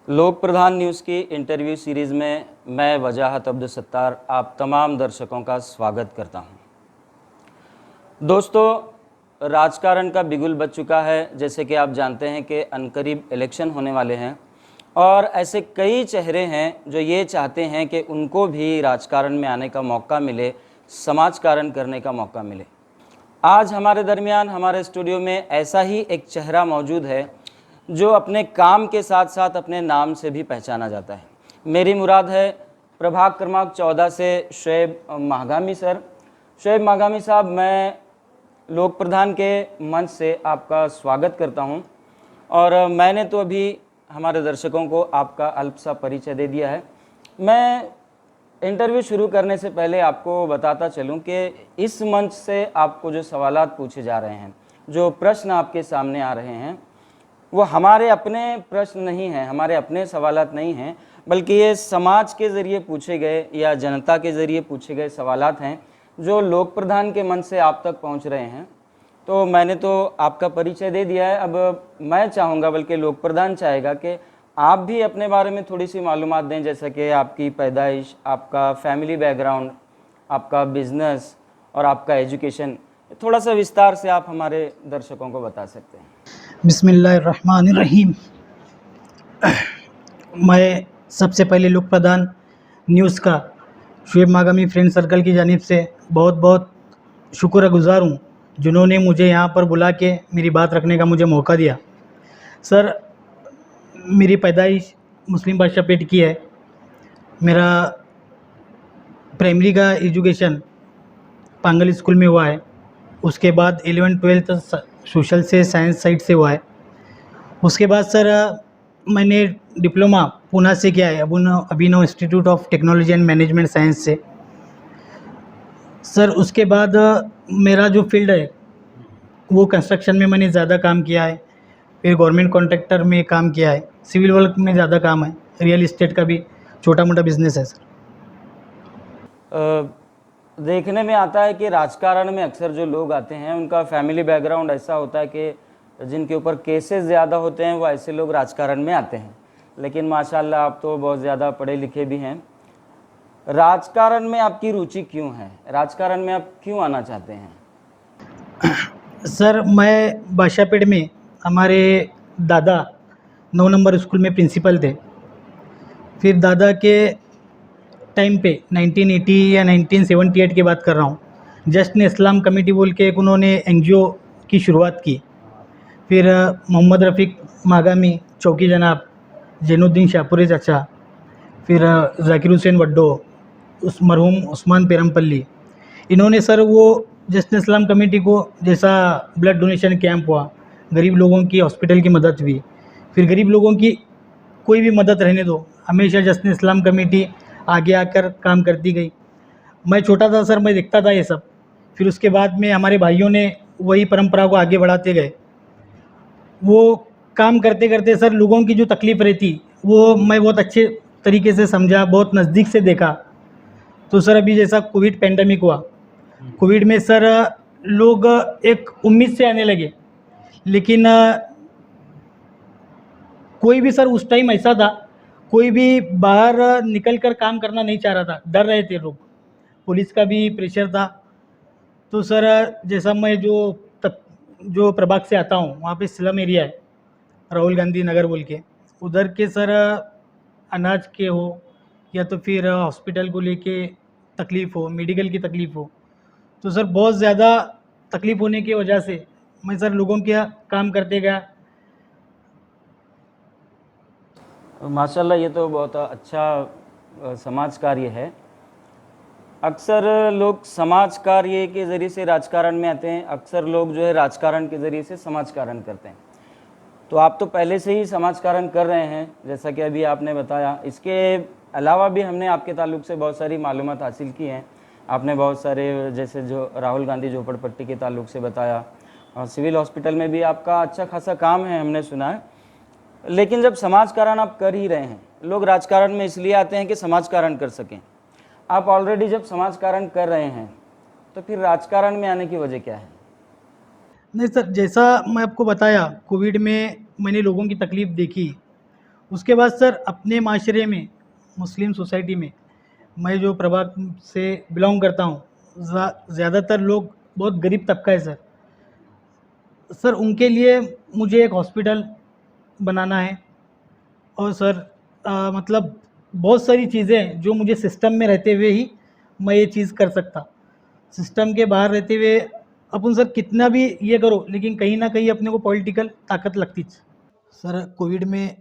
लोक प्रधान न्यूज़ की interview series में मैं वजाहत अब्दुल सत्तार आप तमाम दर्शकों का स्वागत करता हूं। दोस्तों, राजकारण का बिगुल बज चुका है। जैसे कि आप जानते हैं कि अनकरीब इलेक्शन होने वाले हैं और ऐसे कई चेहरे हैं जो ये चाहते हैं कि उनको भी राजकारण में आने का मौका मिले, समाजकारण करने का मौका मिले। आज हमारे दरमियान हमारे स्टूडियो में ऐसा ही एक चेहरा मौजूद है जो अपने काम के साथ साथ अपने नाम से भी पहचाना जाता है। मेरी मुराद है प्रभाग क्रमांक 14 से शुएब माहगामी सर। शुएब माहगामी साहब, मैं लोक प्रधान के मंच से आपका स्वागत करता हूं और मैंने तो अभी हमारे दर्शकों को आपका अल्प सा परिचय दे दिया है। मैं इंटरव्यू शुरू करने से पहले आपको बताता चलूं कि इस मंच से आपको जो सवालात पूछे जा रहे हैं, जो प्रश्न आपके सामने आ रहे हैं, वो हमारे अपने प्रश्न नहीं हैं, हमारे अपने सवालात नहीं हैं, बल्कि ये समाज के ज़रिए पूछे गए या जनता के ज़रिए पूछे गए सवालात हैं जो लोक प्रधान के मन से आप तक पहुंच रहे हैं। तो मैंने तो आपका परिचय दे दिया है। अब मैं चाहूँगा, बल्कि लोक प्रधान चाहेगा कि आप भी अपने बारे में थोड़ी सी मालूमात दें, जैसे कि आपकी पैदाइश, आपका फैमिली बैकग्राउंड, आपका बिजनेस और आपका एजुकेशन। थोड़ा सा विस्तार से आप हमारे दर्शकों को बता सकते हैं। बिस्मिल्लाहिर्रहमानिर्रहीम। मैं सबसे पहले लोक प्रधान न्यूज़ का शुएब मागामी फ्रेंड सर्कल की जानिब से बहुत बहुत शुक्रगुज़ार हूँ, जिन्होंने मुझे यहाँ पर बुला के मेरी बात रखने का मुझे मौका दिया। सर, मेरी पैदाइश मुस्लिम बादशाह पेट की है। मेरा प्राइमरी का एजुकेशन पांगल स्कूल में हुआ है। उसके बाद 11वीं-12वीं सोशल से साइंस साइड से हुआ है। उसके बाद सर मैंने डिप्लोमा पूना से किया है, Abhinav institute of technology and management science से। सर उसके बाद मेरा जो फील्ड है वो कंस्ट्रक्शन में मैंने ज़्यादा काम किया है, फिर गवर्नमेंट कॉन्ट्रैक्टर में काम किया है, सिविल वर्क में ज़्यादा काम है, रियल इस्टेट का भी छोटा मोटा बिजनेस है सर। देखने में आता है कि राजकारण में अक्सर जो लोग आते हैं उनका फैमिली बैकग्राउंड ऐसा होता है कि जिनके ऊपर केसेस ज़्यादा होते हैं वो ऐसे लोग राजकारण में आते हैं। लेकिन माशाल्लाह आप तो बहुत ज़्यादा पढ़े लिखे भी हैं। राजकारण में आपकी रुचि क्यों है? राजकारण में आप क्यों आना चाहते हैं? सर, मैं बादशाहपेट में हमारे दादा 9 नंबर स्कूल में प्रिंसिपल थे। फिर दादा के टाइम पे 1980 या 1978 की बात कर रहा हूँ, जश्न इस्लाम कमेटी बोल के एक उन्होंने एनजीओ की शुरुआत की। फिर मोहम्मद रफ़ीक मागामी चौकी जनाब, जैनुद्दीन शाहपुरी चाचा, फिर ज़ाकिर हुसैन वड्डो, उस मरहूम उस्मान पेरमपल्ली, इन्होंने सर वो जश्न इस्लाम कमेटी को जैसा ब्लड डोनेशन कैंप हुआ, गरीब लोगों की हॉस्पिटल की मदद हुई, फिर गरीब लोगों की कोई भी मदद रहने दो, हमेशा जश्न इस्लाम कमेटी आगे आकर काम करती गई। मैं छोटा था सर, मैं देखता था ये सब। फिर उसके बाद में हमारे भाइयों ने वही परंपरा को आगे बढ़ाते गए। वो काम करते करते सर लोगों की जो तकलीफ़ रहती वो मैं बहुत अच्छे तरीके से समझा, बहुत नज़दीक से देखा। तो सर अभी जैसा कोविड पेंडेमिक हुआ, कोविड में सर लोग एक उम्मीद से आने लगे, लेकिन कोई भी सर उस टाइम ऐसा था, कोई भी बाहर निकल कर काम करना नहीं चाह रहा था, डर रहे थे लोग, पुलिस का भी प्रेशर था। तो सर जैसा मैं जो प्रभाग से आता हूँ वहाँ पे स्लम एरिया है, राहुल गांधी नगर बोल के, उधर के सर अनाज के हो या तो फिर हॉस्पिटल को लेके तकलीफ़ हो, मेडिकल की तकलीफ़ हो, तो सर बहुत ज़्यादा तकलीफ़ होने की वजह से मैं सर लोगों के काम करते गया। माशाल्लाह, ये तो बहुत अच्छा समाज कार्य है। अक्सर लोग समाज कार्य के ज़रिए से राजकारण में आते हैं, अक्सर लोग जो है राजकारण के ज़रिए से समाजकारण करते हैं। तो आप तो पहले से ही समाजकारण कर रहे हैं, जैसा कि अभी आपने बताया। इसके अलावा भी हमने आपके ताल्लुक से बहुत सारी मालूमात हासिल की हैं। आपने बहुत सारे, जैसे जो राहुल गांधी झोपड़पट्टी के ताल्लुक से बताया, और सिविल हॉस्पिटल में भी आपका अच्छा खासा काम है, हमने सुना है। लेकिन जब समाजकारण आप कर ही रहे हैं, लोग राजकारण में इसलिए आते हैं कि समाजकारण कर सकें। आप ऑलरेडी जब समाजकारण कर रहे हैं तो फिर राजकारण में आने की वजह क्या है? नहीं सर, जैसा मैं आपको बताया, कोविड में मैंने लोगों की तकलीफ़ देखी, उसके बाद सर अपने माशरे में, मुस्लिम सोसाइटी में, मैं जो प्रभाग से बिलोंग करता हूँ, ज़्यादातर लोग बहुत गरीब तबका है सर। सर उनके लिए मुझे एक हॉस्पिटल बनाना है। और सर मतलब बहुत सारी चीज़ें हैं जो मुझे सिस्टम में रहते हुए ही मैं ये चीज़ कर सकता। सिस्टम के बाहर रहते हुए अपन सर कितना भी ये करो, लेकिन कहीं ना कहीं अपने को पॉलिटिकल ताकत लगती है। सर कोविड में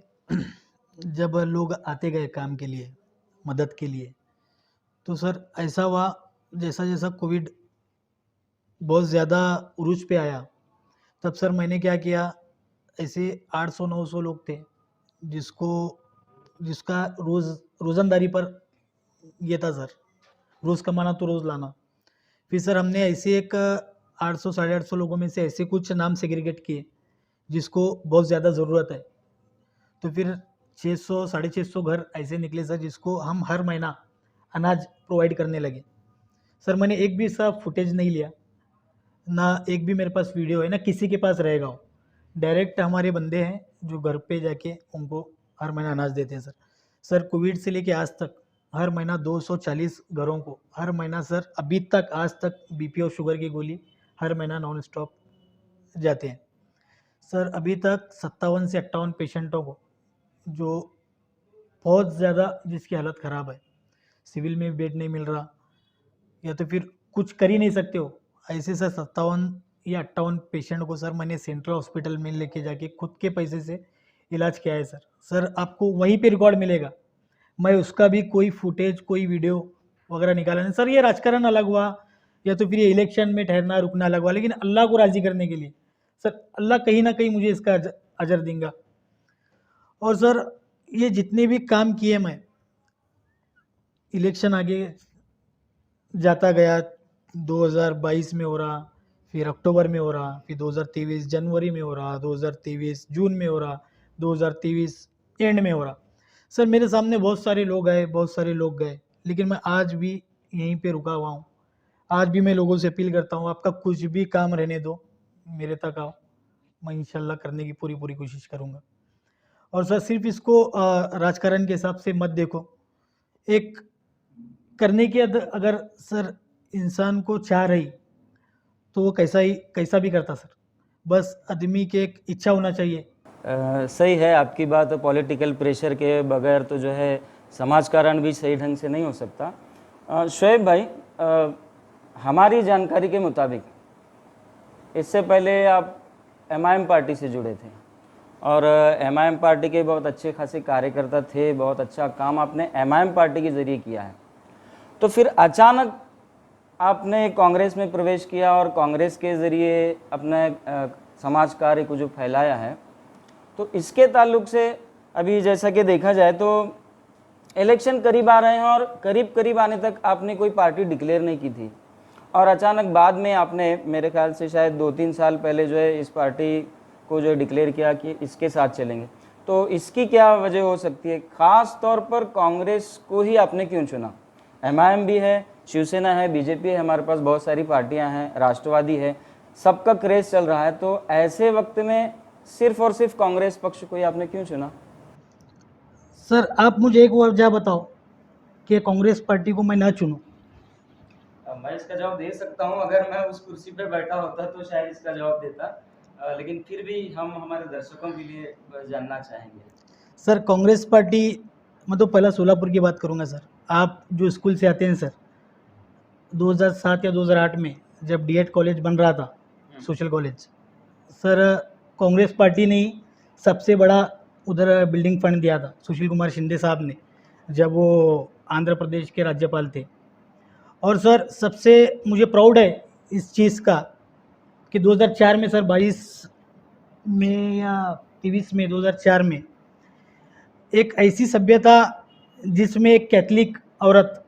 जब लोग आते गए काम के लिए, मदद के लिए, तो सर ऐसा हुआ जैसा जैसा कोविड बहुत ज़्यादा उरूज पे आया, तब सर मैंने क्या किया, ऐसे 800-900 लोग थे जिसको जिसका रोज़ंदारी पर ये था सर, रोज़ कमाना तो रोज़ लाना। फिर सर हमने ऐसे एक 800 850 लोगों में से ऐसे कुछ नाम सेग्रीगेट किए जिसको बहुत ज़्यादा ज़रूरत है। तो फिर 600 650 घर ऐसे निकले सर जिसको हम हर महीना अनाज प्रोवाइड करने लगे। सर मैंने एक भी सा फुटेज नहीं लिया, ना एक भी मेरे पास वीडियो है, ना किसी के पास रहेगा वो। डायरेक्ट हमारे बंदे हैं जो घर पे जाके उनको हर महीना अनाज देते हैं सर। सर कोविड से लेके आज तक हर महीना 240 घरों को हर महीना सर अभी तक आज तक बीपी और शुगर की गोली हर महीना नॉन स्टॉप जाते हैं सर। अभी तक 57 से 58 पेशेंटों को जो बहुत ज़्यादा जिसकी हालत ख़राब है, सिविल में बेड नहीं मिल रहा या तो फिर कुछ कर ही नहीं सकते हो, ऐसे सर 57 या 58 पेशेंट को सर मैंने सेंट्रल हॉस्पिटल में लेके जाके खुद के पैसे से इलाज किया है सर। सर आपको वहीं पे रिकॉर्ड मिलेगा, मैं उसका भी कोई फुटेज कोई वीडियो वगैरह निकाला नहीं सर। ये राजकारण अलग हुआ या तो फिर ये इलेक्शन में ठहरना रुकना अलग हुआ, लेकिन अल्लाह को राज़ी करने के लिए सर अल्लाह कहीं ना कहीं मुझे इसका अजर देगा। और सर ये जितने भी काम किए मैं, इलेक्शन आगे जाता गया, 2022 में हो रहा, फिर अक्टूबर में हो रहा, फिर 2023 जनवरी में हो रहा, 2023 जून में हो रहा, 2023 एंड में हो रहा। सर मेरे सामने बहुत सारे लोग आए, बहुत सारे लोग गए, लेकिन मैं आज भी यहीं पे रुका हुआ हूँ। आज भी मैं लोगों से अपील करता हूँ, आपका कुछ भी काम रहने दो, मेरे तक आओ, मैं इंशाल्लाह करने की पूरी पूरी कोशिश करूँगा। और सर सिर्फ इसको राजकारण के हिसाब से मत देखो, एक करने की अगर सर इंसान को चाह रही तो वो कैसा भी करता सर, बस आदमी के एक इच्छा होना चाहिए। सही है आपकी बात। पॉलिटिकल प्रेशर के बगैर तो जो है समाजकारण भी सही ढंग से नहीं हो सकता। शोएब भाई, हमारी जानकारी के मुताबिक इससे पहले आप एमआईएम पार्टी से जुड़े थे और एमआईएम पार्टी के बहुत अच्छे खासे कार्यकर्ता थे, बहुत अच्छा काम आपने एमआईएम पार्टी के ज़रिए किया है। तो फिर अचानक आपने कांग्रेस में प्रवेश किया और कांग्रेस के ज़रिए अपने समाज कार्य को जो फैलाया है, तो इसके ताल्लुक से अभी जैसा कि देखा जाए तो इलेक्शन करीब आ रहे हैं और करीब आने तक आपने कोई पार्टी डिक्लेयर नहीं की थी और अचानक बाद में आपने मेरे ख्याल से शायद 2-3 साल पहले जो है इस पार्टी को जो डिक्लेयर किया कि इसके साथ चलेंगे। तो इसकी क्या वजह हो सकती है? ख़ास तौर पर कांग्रेस को ही आपने क्यों चुना? एमआईएम भी है, शिवसेना है, बीजेपी है, हमारे पास बहुत सारी पार्टियां हैं, राष्ट्रवादी है, सबका क्रेज चल रहा है। तो ऐसे वक्त में सिर्फ और सिर्फ कांग्रेस पक्ष को ही आपने क्यों चुना? सर आप मुझे एक वजह बताओ कि कांग्रेस पार्टी को मैं ना चुनूं। मैं इसका जवाब दे सकता हूं, अगर मैं उस कुर्सी पे बैठा होता तो शायद इसका जवाब देता, लेकिन फिर भी हम हमारे दर्शकों के लिए जानना चाहेंगे। सर कांग्रेस पार्टी, मैं तो पहला सोलापुर की बात करूंगा सर। आप जो स्कूल से आते हैं सर, 2007 या 2008 में जब डीएड कॉलेज बन रहा था, social college, sir Congress party ने ही सबसे बड़ा उधर बिल्डिंग फंड दिया था, सुशील कुमार शिंदे साहब ने, जब वो आंध्र प्रदेश के राज्यपाल थे। और सर सबसे मुझे प्राउड है इस चीज़ का कि 2004 में सर 22 में या 23 में 2004 में एक ऐसी सभ्यता जिसमें एक कैथलिक औरत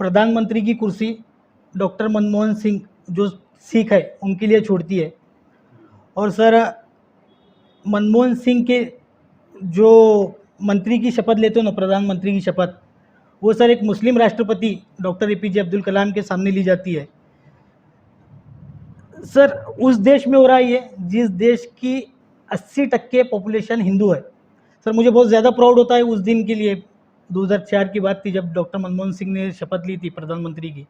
प्रधानमंत्री की कुर्सी डॉक्टर मनमोहन सिंह जो सिख है उनके लिए छोड़ती है। और सर मनमोहन सिंह के जो मंत्री की शपथ लेते हो ना, प्रधानमंत्री की शपथ, वो सर एक मुस्लिम राष्ट्रपति डॉक्टर एपीजे अब्दुल कलाम के सामने ली जाती है। सर उस देश में हो रहा है ये जिस देश की 80% पॉपुलेशन हिंदू है। सर मुझे बहुत ज़्यादा प्राउड होता है उस दिन के लिए। 2004 की बात थी जब डॉक्टर मनमोहन सिंह ने शपथ ली थी प्रधानमंत्री की।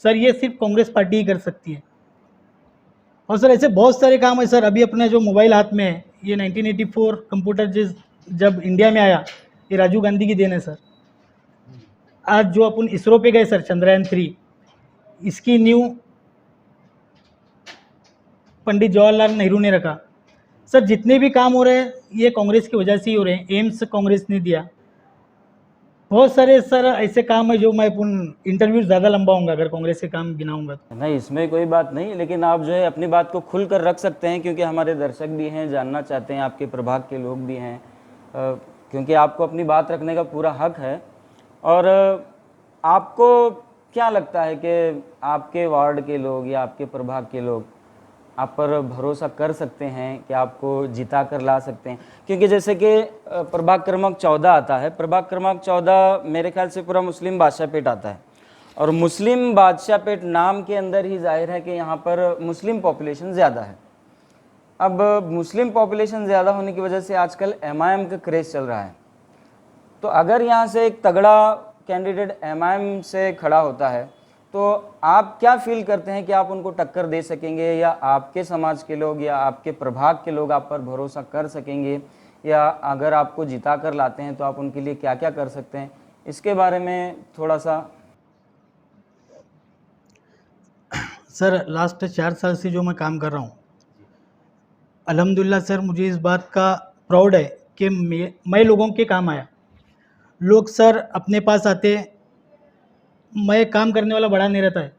सर ये सिर्फ कांग्रेस पार्टी ही कर सकती है। और सर ऐसे बहुत सारे काम है सर। अभी अपना जो मोबाइल हाथ में है, ये 1984 कंप्यूटर जब इंडिया में आया, ये राजीव गांधी की देन है सर। आज जो अपन इसरो पे गए सर, चंद्रयान-3, इसकी नींव पंडित जवाहरलाल नेहरू ने रखा। सर जितने भी काम हो रहे हैं ये कांग्रेस की वजह से ही हो रहे हैं। एम्स कांग्रेस ने दिया। बहुत सारे सर ऐसे काम है जो मैं इंटरव्यू ज़्यादा लंबा होऊंगा अगर कांग्रेस के काम गिनाऊंगा तो। नहीं, इसमें कोई बात नहीं, लेकिन आप जो है अपनी बात को खुल कर रख सकते हैं, क्योंकि हमारे दर्शक भी हैं, जानना चाहते हैं, आपके प्रभाग के लोग भी हैं, क्योंकि आपको अपनी बात रखने का पूरा हक है। और आपको क्या लगता है कि आपके वार्ड के लोग या आपके प्रभाग के लोग आप पर भरोसा कर सकते हैं कि आपको जिता कर ला सकते हैं? क्योंकि जैसे कि प्रभाग क्रमांक 14 आता है, प्रभाग क्रमांक 14 मेरे ख्याल से पूरा मुस्लिम बादशाहपेट आता है, और मुस्लिम बादशाहपेट नाम के अंदर ही जाहिर है कि यहाँ पर मुस्लिम पॉपुलेशन ज़्यादा है। अब मुस्लिम पॉपुलेशन ज़्यादा होने की वजह से आजकल MIM का क्रेज़ चल रहा है। तो अगर यहाँ से एक तगड़ा कैंडिडेट MIM से खड़ा होता है तो आप क्या फील करते हैं कि आप उनको टक्कर दे सकेंगे, या आपके समाज के लोग या आपके प्रभाग के लोग आप पर भरोसा कर सकेंगे, या अगर आपको जिता कर लाते हैं तो आप उनके लिए क्या क्या कर सकते हैं? इसके बारे में थोड़ा सा। सर लास्ट 4 साल से जो मैं काम कर रहा हूँ, अल्हम्दुलिल्लाह सर मुझे इस बात का प्राउड है कि मैं लोगों के काम आया। लोग सर अपने पास आते, मैं काम करने वाला बड़ा नहीं रहता है।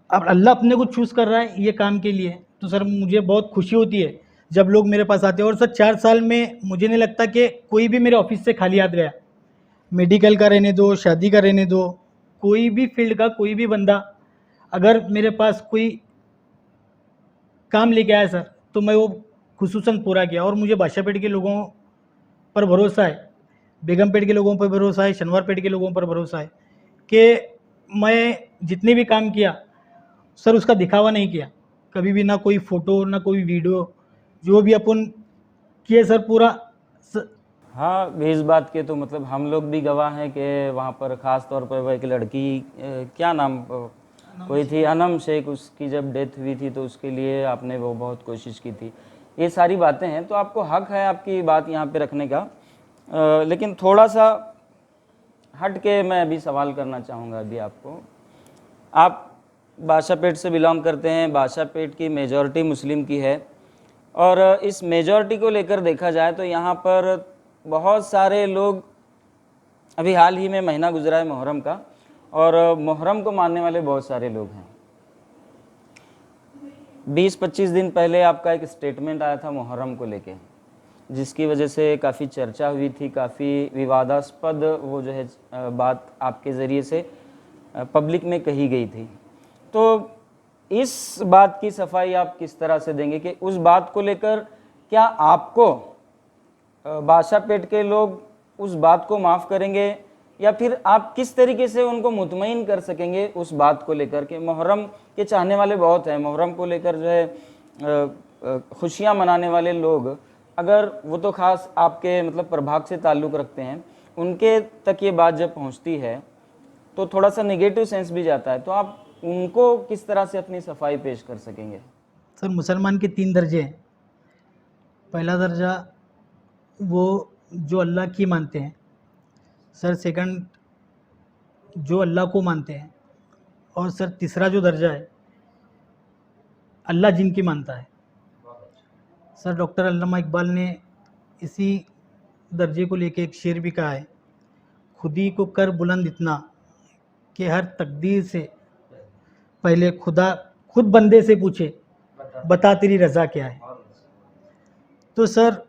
अब अल्लाह अपने को चूज़ कर रहा है ये काम के लिए, तो सर मुझे बहुत खुशी होती है जब लोग मेरे पास आते हैं। और सर 4 साल में मुझे नहीं लगता कि कोई भी मेरे ऑफिस से खाली हाथ गया। मेडिकल का रहने दो, शादी का रहने दो, कोई भी फील्ड का कोई भी बंदा अगर मेरे पास कोई काम लेके आया सर, तो मैं वो खुसूसन पूरा किया। और मुझे बादशाहपेट के लोगों पर भरोसा है, बेगमपेट के लोगों पर भरोसा है, शनिवारपेट के लोगों पर भरोसा है कि मैं जितने भी काम किया सर उसका दिखावा नहीं किया कभी भी, ना कोई फ़ोटो ना कोई वीडियो। जो भी अपन किए सर पूरा हाँ, इस बात के तो मतलब हम लोग भी गवाह हैं कि वहाँ पर ख़ास तौर पर वह एक लड़की, क्या नाम कोई थी, अनम शेख, उसकी जब डेथ हुई थी तो उसके लिए आपने वो बहुत कोशिश की थी। ये सारी बातें हैं, तो आपको हक है आपकी बात यहाँ पे रखने का। लेकिन थोड़ा सा हट के मैं अभी सवाल करना चाहूँगा अभी आपको। आप बादशाहपेट से बिलोंग करते हैं, बादशाहपेट की मेजॉरिटी मुस्लिम की है, और इस मेजॉरिटी को लेकर देखा जाए तो यहाँ पर बहुत सारे लोग, अभी हाल ही में महीना गुजरा है मुहर्रम का, और मुहर्रम को मानने वाले बहुत सारे लोग हैं। 20-25 दिन पहले आपका एक स्टेटमेंट आया था मुहर्रम को लेके, जिसकी वजह से काफ़ी चर्चा हुई थी, काफ़ी विवादास्पद वो जो है बात आपके ज़रिए से पब्लिक में कही गई थी। तो इस बात की सफाई आप किस तरह से देंगे कि उस बात को लेकर क्या आपको बादशाहपेट के लोग उस बात को माफ़ करेंगे, या फिर आप किस तरीके से उनको मुतमईन कर सकेंगे उस बात को लेकर कि मुहर्रम के चाहने वाले बहुत हैं, मुहर्रम को लेकर जो है खुशियाँ मनाने वाले लोग, अगर वो तो ख़ास आपके मतलब प्रभाग से ताल्लुक़ रखते हैं, उनके तक ये बात जब पहुंचती है तो थोड़ा सा नेगेटिव सेंस भी जाता है, तो आप उनको किस तरह से अपनी सफाई पेश कर सकेंगे? सर मुसलमान के 3 दर्जे हैं। पहला दर्जा वो जो अल्लाह की मानते हैं सर, सेकंड जो अल्लाह को मानते हैं, और सर तीसरा जो दर्जा है अल्लाह जिनकी मानता है। सर डॉक्टर अल्लामा इकबाल ने इसी दर्जे को लेके एक शेर भी कहा है, खुदी को कर बुलंद इतना कि हर तकदीर से पहले खुदा खुद बंदे से पूछे बता तेरी रज़ा क्या है। तो सर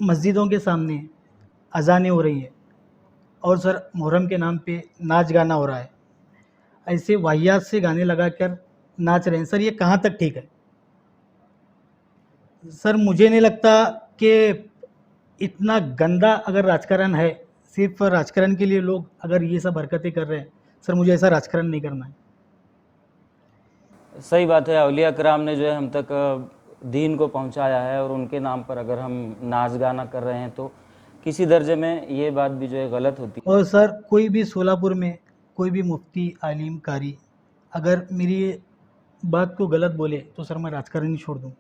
मस्जिदों के सामने अजानें हो रही है और सर मुहर्रम के नाम पे नाच गाना हो रहा है, ऐसे वाहियात से गाने लगा कर नाच रहे हैं। सर ये कहाँ तक ठीक है? सर मुझे नहीं लगता कि इतना गंदा अगर राजकारण है, सिर्फ राजकारण के लिए लोग अगर ये सब हरकतें कर रहे हैं, सर मुझे ऐसा राजकारण नहीं करना है। सही बात है। औलिया कराम ने जो है हम तक दीन को पहुंचाया है और उनके नाम पर अगर हम नाच गाना कर रहे हैं तो किसी दर्जे में ये बात भी जो है गलत होती है। और सर कोई भी सोलापुर में कोई भी मुफ्ती आलिम कारी अगर मेरी बात को गलत बोले तो सर मैं राजकारण ही छोड़ दूँ।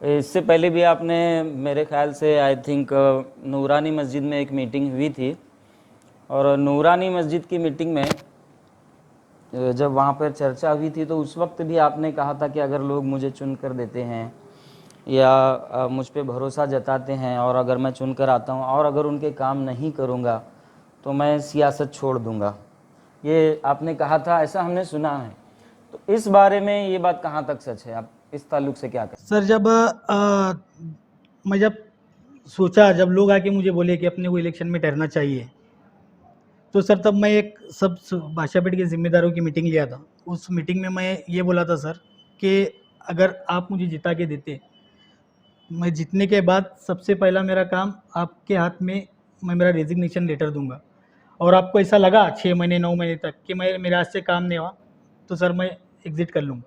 इससे पहले भी आपने मेरे ख्याल से आई थिंक नूरानी मस्जिद में एक मीटिंग हुई थी और नूरानी मस्जिद की मीटिंग में जब वहाँ पर चर्चा हुई थी तो उस वक्त भी आपने कहा था कि अगर लोग मुझे चुन कर देते हैं या मुझ पे भरोसा जताते हैं और अगर मैं चुन कर आता हूँ और अगर उनके काम नहीं करूँगा तो मैं सियासत छोड़ दूँगा, ये आपने कहा था, ऐसा हमने सुना है। तो इस बारे में ये बात कहाँ तक सच है, आप इस ताल्लुक से क्या कहें? सर मैं जब सोचा, जब लोग आके मुझे बोले कि अपने को इलेक्शन में ठहरना चाहिए, तो सर तब मैं एक सब भाषापीठ के जिम्मेदारों की मीटिंग लिया था। उस मीटिंग में मैं ये बोला था सर कि अगर आप मुझे जिता के देते, मैं जीतने के बाद सबसे पहला मेरा काम आपके हाथ में मैं मेरा रेजिग्नेशन लेटर दूंगा और आपको ऐसा लगा 6 महीने 9 महीने तक कि मेरे हाथ से काम नहीं हुआ तो सर मैं एग्ज़िट कर लूँगा।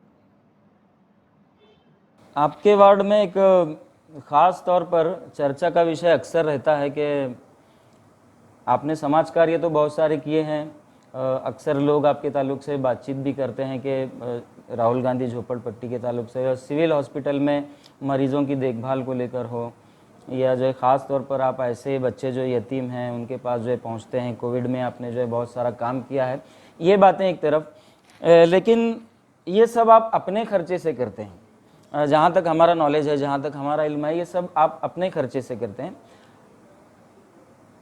आपके वार्ड में एक ख़ास तौर पर चर्चा का विषय अक्सर रहता है कि आपने समाज कार्य तो बहुत सारे किए हैं, अक्सर लोग आपके ताल्लुक से बातचीत भी करते हैं कि राहुल गांधी झोपड़पट्टी के ताल्लुक से सिविल हॉस्पिटल में मरीज़ों की देखभाल को लेकर हो या जो है ख़ास तौर पर आप ऐसे बच्चे जो यतीम हैं उनके पास जो है पहुंचते हैं, कोविड में आपने जो है बहुत सारा काम किया है, ये बातें एक तरफ, लेकिन ये सब आप अपने खर्चे से करते हैं, जहाँ तक हमारा नॉलेज है, जहाँ तक हमारा इल्म है, ये सब आप अपने खर्चे से करते हैं।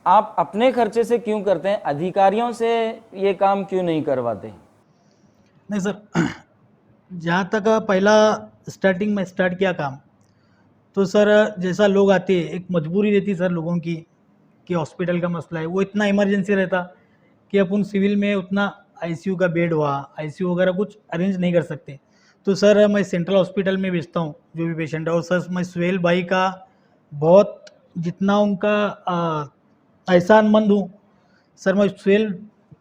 आप अपने खर्चे से क्यों करते हैं, अधिकारियों से ये काम क्यों नहीं करवाते? नहीं सर, जहाँ तक पहला स्टार्टिंग में स्टार्ट किया काम, तो सर जैसा लोग आते, एक मजबूरी रहती सर लोगों की कि हॉस्पिटल का मसला है, वो इतना इमरजेंसी रहता कि अपन सिविल में उतना आईसीयू का बेड हुआ, आईसीयू वगैरह कुछ अरेंज नहीं कर सकते। तो सर मैं सेंट्रल हॉस्पिटल में भेजता हूँ जो भी पेशेंट है। और सर मैं सुहेल भाई का बहुत, जितना उनका एहसानमंद हूँ सर। मैं सुहेल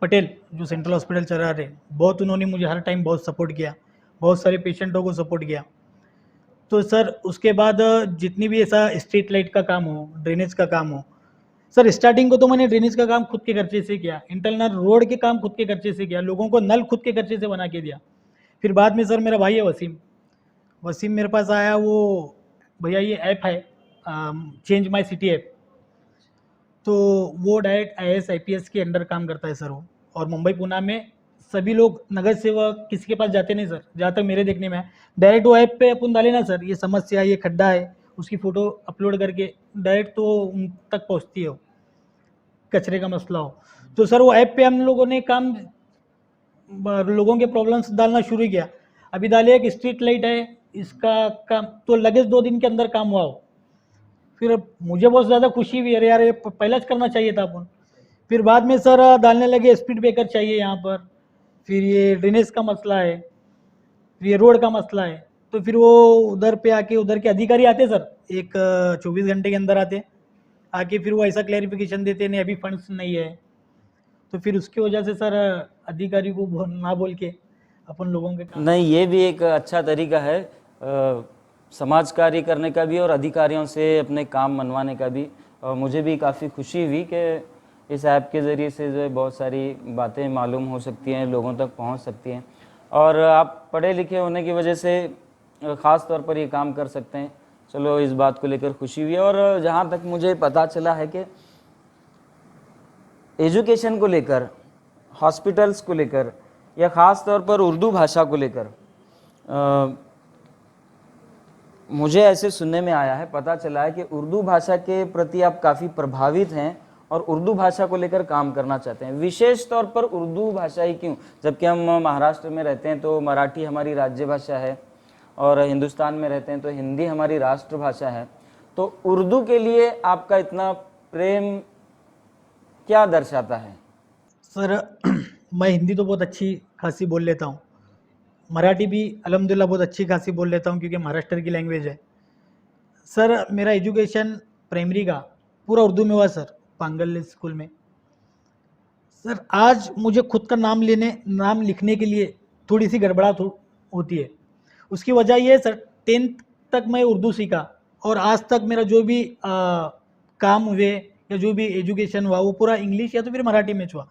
पटेल जो सेंट्रल हॉस्पिटल चला रहे, बहुत उन्होंने मुझे हर टाइम बहुत सपोर्ट किया, बहुत सारे पेशेंटों को सपोर्ट किया। तो सर उसके बाद जितनी भी ऐसा स्ट्रीट लाइट का काम हो, ड्रेनेज का काम हो, सर स्टार्टिंग को तो मैंने ड्रेनेज का काम खुद के खर्चे से किया, इंटरनल रोड के काम खुद के खर्चे से किया, लोगों को नल खुद के खर्चे से बना के दिया। फिर बाद में सर मेरा भाई है वसीम, वसीम मेरे पास आया, वो भैया ये ऐप है चेंज माई सिटी ऐप, तो वो डायरेक्ट IAS IPS के अंडर काम करता है सर वो। और मुंबई पुणे में सभी लोग नगर सेवक किसी के पास जाते नहीं सर, जहाँ तक मेरे देखने में है, डायरेक्ट वो ऐप पे अपन डाले ना सर, ये समस्या, ये खड्डा है, उसकी फ़ोटो अपलोड करके डायरेक्ट तो उन तक पहुँचती है, कचरे का मसला हो तो सर वो ऐप पे हम लोगों ने काम, लोगों के प्रॉब्लम्स डालना शुरू किया। अभी डाले एक स्ट्रीट लाइट है, इसका काम तो लगे 2 दिन के अंदर काम हुआ हो। फिर मुझे बहुत ज़्यादा खुशी हुई, अरे यार ये पहले करना चाहिए था अपन। फिर बाद में सर डालने लगे स्पीड ब्रेकर चाहिए यहाँ पर, फिर ये ड्रेनेज का मसला है, फिर ये रोड का मसला है। तो फिर वो उधर पे आके, उधर के अधिकारी आते सर, एक 24 घंटे के अंदर आके फिर वो ऐसा क्लैरिफिकेशन देते नहीं अभी फंड्स नहीं है। तो फिर उसकी वजह से सर अधिकारी को ना बोल के अपन लोगों के काम। नहीं, ये भी एक अच्छा तरीका है समाज कार्य करने का भी और अधिकारियों से अपने काम मनवाने का भी। मुझे भी काफ़ी खुशी हुई कि इस ऐप के ज़रिए से जो है बहुत सारी बातें मालूम हो सकती हैं, लोगों तक पहुंच सकती हैं और आप पढ़े लिखे होने की वजह से ख़ास तौर पर ये काम कर सकते हैं। चलो, इस बात को लेकर खुशी हुई। और जहाँ तक मुझे पता चला है कि एजुकेशन को लेकर, हॉस्पिटल्स को लेकर या ख़ास तौर पर उर्दू भाषा को लेकर मुझे ऐसे सुनने में आया है, पता चला है कि उर्दू भाषा के प्रति आप काफ़ी प्रभावित हैं और उर्दू भाषा को लेकर काम करना चाहते हैं। विशेष तौर पर उर्दू भाषा ही क्यों, जबकि हम महाराष्ट्र में रहते हैं तो मराठी हमारी राज्य भाषा है और हिंदुस्तान में रहते हैं तो हिंदी हमारी राष्ट्रभाषा है। तो उर्दू के लिए आपका इतना प्रेम क्या दर्शाता है? सर मैं हिंदी तो बहुत अच्छी खासी बोल लेता हूँ, मराठी भी अल्हम्दुलिल्लाह बहुत अच्छी खासी बोल लेता हूँ क्योंकि महाराष्ट्र की लैंग्वेज है। सर मेरा एजुकेशन प्राइमरी का पूरा उर्दू में हुआ सर, पांगल स्कूल में। सर आज मुझे खुद का नाम लिखने के लिए थोड़ी सी गड़बड़ाहट होती है। उसकी वजह ये है सर, 10th तक मैं उर्दू सीखा और आज तक मेरा जो भी काम हुए या जो भी एजुकेशन हुआ वो पूरा इंग्लिश या तो फिर मराठी में हुआ।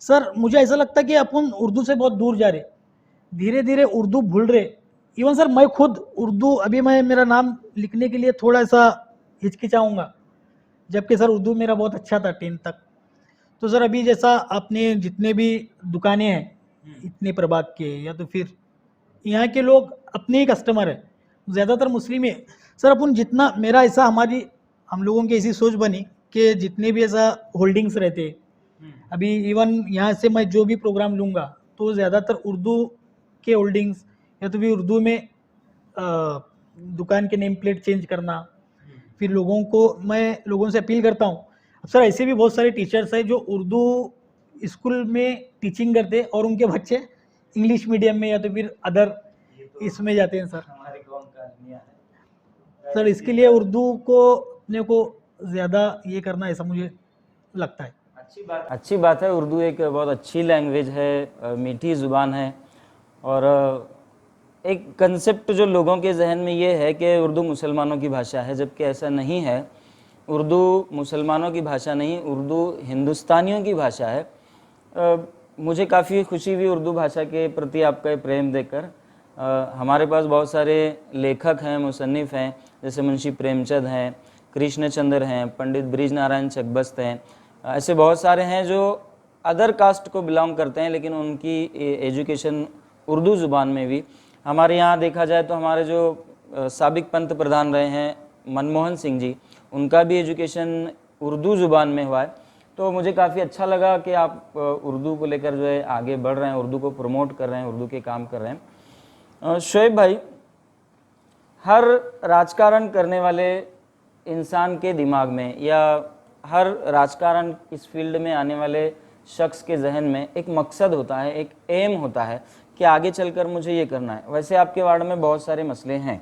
सर मुझे ऐसा लगता है कि अपन उर्दू से बहुत दूर जा रहे, धीरे धीरे उर्दू भूल रहे। इवन सर मैं खुद उर्दू, अभी मैं मेरा नाम लिखने के लिए थोड़ा सा हिचकिचाऊंगा, जबकि सर उर्दू मेरा बहुत अच्छा था 10th तक। तो सर अभी जैसा आपने जितने भी दुकानें हैं इतने प्रभाग के या तो फिर यहाँ के लोग अपने ही कस्टमर है, ज़्यादातर मुस्लिम है। सर अपन जितना, मेरा ऐसा, हमारी हम लोगों की ऐसी सोच बनी कि जितने भी ऐसा होल्डिंग्स रहते, अभी इवन यहाँ से मैं जो भी प्रोग्राम लूँगा तो ज़्यादातर उर्दू के होल्डिंग्स या तो फिर उर्दू में दुकान के नेम प्लेट चेंज करना। फिर लोगों को मैं लोगों से अपील करता हूँ। अब सर ऐसे भी बहुत सारे टीचर्स हैं जो उर्दू स्कूल में टीचिंग करते और उनके बच्चे इंग्लिश मीडियम में या तो फिर अदर इसमें जाते हैं। सर हमारे गाँव का नियम है। सर इसके लिए उर्दू को अपने को ज़्यादा ये करना, ऐसा मुझे लगता है। अच्छी बात है। उर्दू एक बहुत अच्छी लैंग्वेज है, मीठी ज़ुबान है। और एक कंसेप्ट जो लोगों के जहन में ये है कि उर्दू मुसलमानों की भाषा है, जबकि ऐसा नहीं है। उर्दू मुसलमानों की भाषा नहीं, उर्दू हिंदुस्तानियों की भाषा है। मुझे काफ़ी खुशी हुई उर्दू भाषा के प्रति आपका ये प्रेम देखकर। हमारे पास बहुत सारे लेखक हैं, मुसन्निफ़ हैं, जैसे मुंशी प्रेमचंद हैं, कृष्णचंद्र हैं, पंडित ब्रिज नारायण चकबस्त हैं। ऐसे बहुत सारे हैं जो अदर कास्ट को बिलोंग करते हैं, लेकिन उनकी एजुकेशन उर्दू ज़ुबान में भी। हमारे यहाँ देखा जाए तो हमारे जो साबिक पंत प्रधान रहे हैं मनमोहन सिंह जी, उनका भी एजुकेशन उर्दू ज़ुबान में हुआ है। तो मुझे काफ़ी अच्छा लगा कि आप उर्दू को लेकर जो है आगे बढ़ रहे हैं, उर्दू को प्रमोट कर रहे हैं, उर्दू के काम कर रहे हैं। शोएब भाई, हर राजकारण करने वाले इंसान के दिमाग में या हर राजकारण इस फील्ड में आने वाले शख्स के जहन में एक मकसद होता है, एक एम होता है कि आगे चलकर मुझे ये करना है। वैसे आपके वार्ड में बहुत सारे मसले हैं,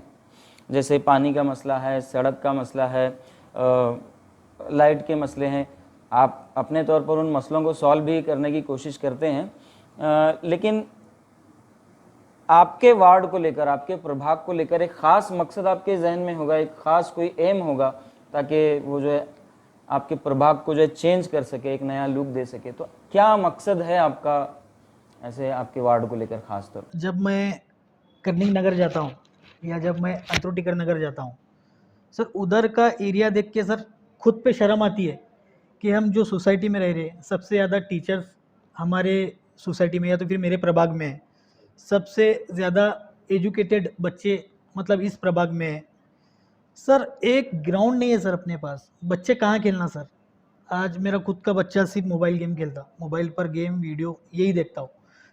जैसे पानी का मसला है, सड़क का मसला है, लाइट के मसले हैं। आप अपने तौर पर उन मसलों को सॉल्व भी करने की कोशिश करते हैं, लेकिन आपके वार्ड को लेकर, आपके प्रभाग को लेकर एक ख़ास मकसद आपके जहन में होगा, एक ख़ास कोई एम होगा, ताकि वो जो है आपके प्रभाग को जो है चेंज कर सके, एक नया लुक दे सके। तो क्या मकसद है आपका ऐसे आपके वार्ड को लेकर ख़ास तौर? जब मैं करनी नगर जाता हूँ या जब मैं अंत्रोटीकर नगर जाता हूँ सर, उधर का एरिया देख के सर खुद पे शर्म आती है कि हम जो सोसाइटी में रह रहे हैं, सबसे ज़्यादा टीचर्स हमारे सोसाइटी में या तो फिर मेरे प्रभाग में है, सबसे ज़्यादा एजुकेटेड बच्चे मतलब इस प्रभाग में है। सर एक ग्राउंड नहीं है सर अपने पास, बच्चे कहाँ खेलना सर। आज मेरा खुद का बच्चा सिर्फ मोबाइल गेम खेलता, मोबाइल पर गेम वीडियो यही देखता हूँ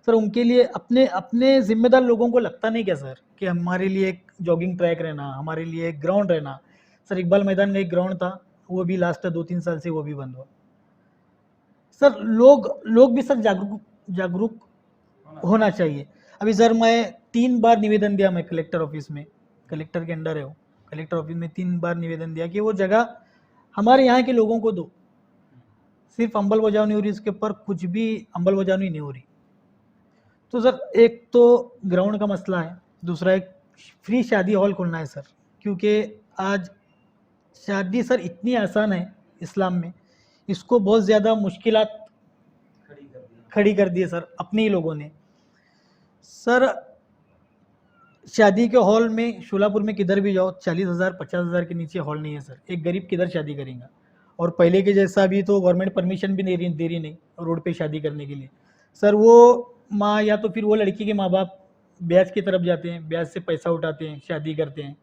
सर। उनके लिए अपने अपने जिम्मेदार लोगों को लगता नहीं क्या सर कि हमारे लिए एक जॉगिंग ट्रैक रहना, हमारे लिए एक ग्राउंड रहना। सर इकबाल मैदान में एक ग्राउंड था, वो भी लास्ट 2-3 साल से वो भी बंद हुआ। सर लोग भी सर जागरूक होना चाहिए। अभी सर मैं 3 बार निवेदन दिया, मैं कलेक्टर ऑफिस में, कलेक्टर के अंडर है वो, कलेक्टर ऑफिस में 3 बार निवेदन दिया कि वो जगह हमारे यहाँ के लोगों को दो। सिर्फ अंबल बजावनी हो रही, इसके ऊपर कुछ भी अंबल बजावनी नहीं हो रही। तो सर एक तो ग्राउंड का मसला है, दूसरा एक फ्री शादी हॉल खोलना है सर, क्योंकि आज शादी सर इतनी आसान है इस्लाम में, इसको बहुत ज़्यादा मुश्किलात खड़ी कर दी है सर अपने ही लोगों ने। सर शादी के हॉल में शोलापुर में किधर भी जाओ 40,000 50,000 के नीचे हॉल नहीं है सर। एक गरीब किधर शादी करेगा, और पहले के जैसा भी तो गवर्नमेंट परमिशन भी दे रही नहीं रोड पे शादी करने के लिए। सर वो माँ या तो फिर वो लड़की के माँ बाप ब्याज की तरफ जाते हैं, ब्याज से पैसा उठाते हैं, शादी करते हैं,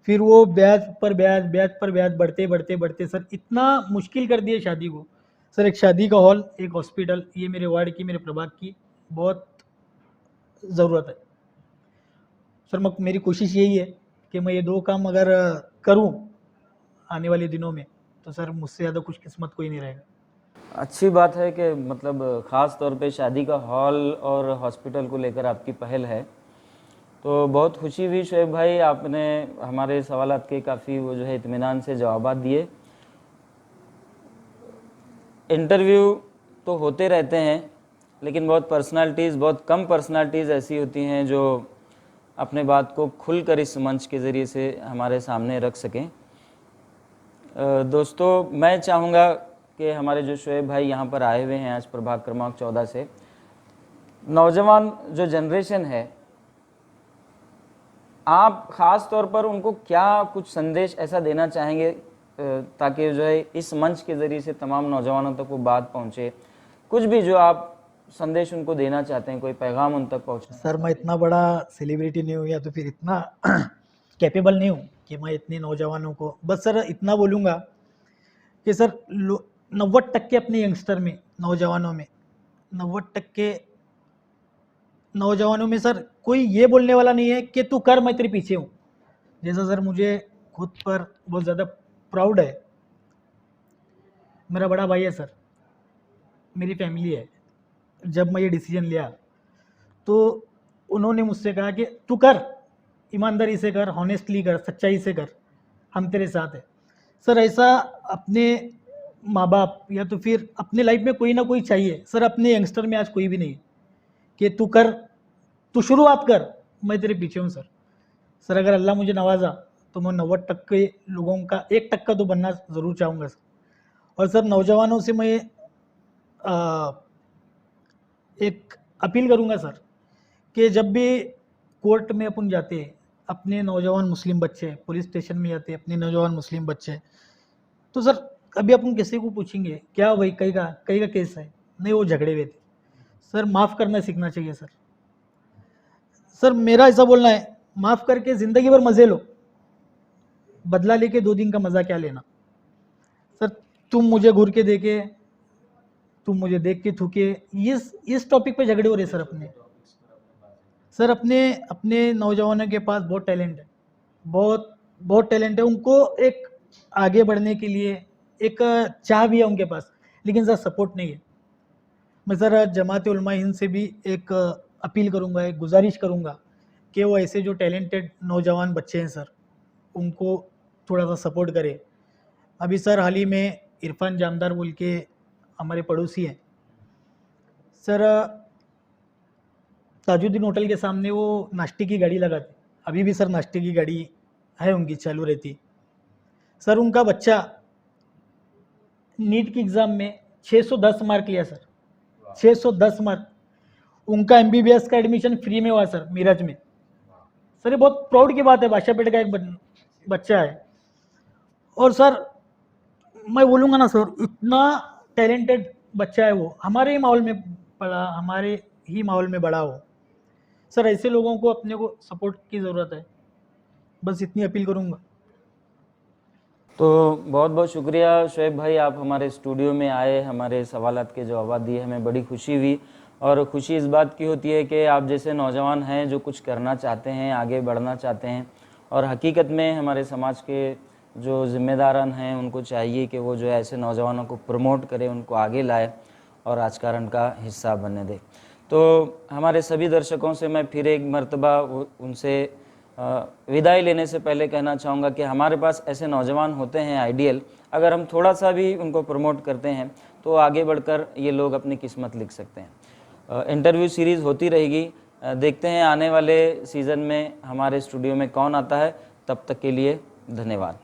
फिर वो ब्याज पर ब्याज बढ़ते बढ़ते बढ़ते सर इतना मुश्किल कर दिया शादी को। सर एक शादी का हॉल, एक हॉस्पिटल, ये मेरे वार्ड की, मेरे प्रभाग की बहुत ज़रूरत है सर। मेरी कोशिश यही है कि मैं ये 2 काम अगर करूं आने वाले दिनों में तो सर मुझसे ज़्यादा कुछ किस्मत कोई नहीं रहेगा। अच्छी बात है कि मतलब ख़ास तौर पे शादी का हॉल और हॉस्पिटल को लेकर आपकी पहल है, तो बहुत खुशी हुई शोएब भाई, आपने हमारे सवालात के काफ़ी वो जो है इत्मीनान से जवाबात दिए। इंटरव्यू तो होते रहते हैं, लेकिन बहुत कम पर्सनालिटीज़ ऐसी होती हैं जो अपने बात को खुलकर इस मंच के ज़रिए से हमारे सामने रख सकें। दोस्तों, मैं चाहूँगा कि हमारे जो शोएब भाई यहाँ पर आए हुए हैं आज प्रभाग क्रमांक 14 से, नौजवान जो जनरेशन है, आप ख़ास तौर पर उनको क्या कुछ संदेश ऐसा देना चाहेंगे ताकि जो है इस मंच के ज़रिए से तमाम नौजवानों तक वो बात पहुँचे? कुछ भी जो आप संदेश उनको देना चाहते हैं, कोई पैगाम उन तक पहुँचे। सर मैं इतना बड़ा सेलिब्रिटी नहीं हूँ या तो फिर इतना कैपेबल नहीं हूँ कि मैं इतने नौजवानों को, बस सर इतना बोलूँगा कि सर 90% अपने यंगस्टर में, नौजवानों में 90% नौजवानों में सर कोई ये बोलने वाला नहीं है कि तू कर, मैं तेरे पीछे हूँ। जैसा सर मुझे खुद पर बहुत ज़्यादा प्राउड है, मेरा बड़ा भाई है सर, मेरी फैमिली है। जब मैं ये डिसीजन लिया तो उन्होंने मुझसे कहा कि तू कर, ईमानदारी से कर, हॉनेस्टली कर, सच्चाई से कर, हम तेरे साथ हैं। सर ऐसा अपने माँ बाप या तो फिर अपने लाइफ में कोई ना कोई चाहिए सर। अपने यंगस्टर में आज कोई भी नहीं है कि तू कर, तू शुरुआत कर, मैं तेरे पीछे हूँ सर। सर अगर अल्लाह मुझे नवाजा तो मैं 90% लोगों का 1% तो बनना ज़रूर चाहूँगा सर। और सर नौजवानों से मैं एक अपील करूँगा सर कि जब भी कोर्ट में अपन जाते हैं, अपने नौजवान मुस्लिम बच्चे पुलिस स्टेशन में जाते हैं, अपने नौजवान मुस्लिम बच्चे, तो सर अभी अपन किसी को पूछेंगे क्या भाई कहीं का केस है, नहीं वो झगड़े हुए थे। सर माफ़ करना सीखना चाहिए सर। सर मेरा ऐसा बोलना है, माफ़ करके ज़िंदगी भर मज़े लो, बदला लेके 2 दिन का मज़ा क्या लेना। सर तुम मुझे घूर के देखे, तुम मुझे देख के थूके, इस टॉपिक पे झगड़े हो रहे सर अपने। सर अपने अपने नौजवानों के पास बहुत टैलेंट है, बहुत टैलेंट है। उनको एक आगे बढ़ने के लिए एक चाह भी है उनके पास, लेकिन सर सपोर्ट नहीं है। मैं सर जमात उलमा हिंद से भी एक अपील करूंगा, एक गुजारिश करूंगा कि वो ऐसे जो टैलेंटेड नौजवान बच्चे हैं सर, उनको थोड़ा सा सपोर्ट करें। अभी सर हाल ही में इरफान जामदार बोल के हमारे पड़ोसी हैं सर, ताजुद्दीन होटल के सामने वो नाश्ते की गाड़ी लगाते, अभी भी सर नाश्ते की गाड़ी है उनकी चालू रहती। सर उनका बच्चा नीट की एग्ज़ाम में 610 मार्क लिया सर, 610 मार्क। उनका MBBS का एडमिशन फ्री में हुआ सर मीरज में। सर ये बहुत प्राउड की बात है, बादशाहपेट का एक बच्चा है। और सर मैं बोलूँगा ना सर, इतना टैलेंटेड बच्चा है वो, हमारे ही माहौल में पढ़ा, हमारे ही माहौल में बड़ा हो। सर ऐसे लोगों को अपने को सपोर्ट की ज़रूरत है, बस इतनी अपील करूँगा। तो बहुत बहुत शुक्रिया शोएब भाई, आप हमारे स्टूडियो में आए, हमारे सवालात के जवाब दिए, हमें बड़ी खुशी हुई। और खुशी इस बात की होती है कि आप जैसे नौजवान हैं जो कुछ करना चाहते हैं, आगे बढ़ना चाहते हैं, और हकीकत में हमारे समाज के जो ज़िम्मेदारान हैं उनको चाहिए कि वो जो है ऐसे नौजवानों को प्रमोट करें, उनको आगे लाए और राजकारण का हिस्सा बनने दें। तो हमारे सभी दर्शकों से मैं फिर एक मर्तबा उनसे विदाई लेने से पहले कहना चाहूँगा कि हमारे पास ऐसे नौजवान होते हैं आइडियल, अगर हम थोड़ा सा भी उनको प्रमोट करते हैं तो आगे बढ़कर ये लोग अपनी किस्मत लिख सकते हैं। इंटरव्यू सीरीज़ होती रहेगी, देखते हैं आने वाले सीज़न में हमारे स्टूडियो में कौन आता है। तब तक के लिए धन्यवाद।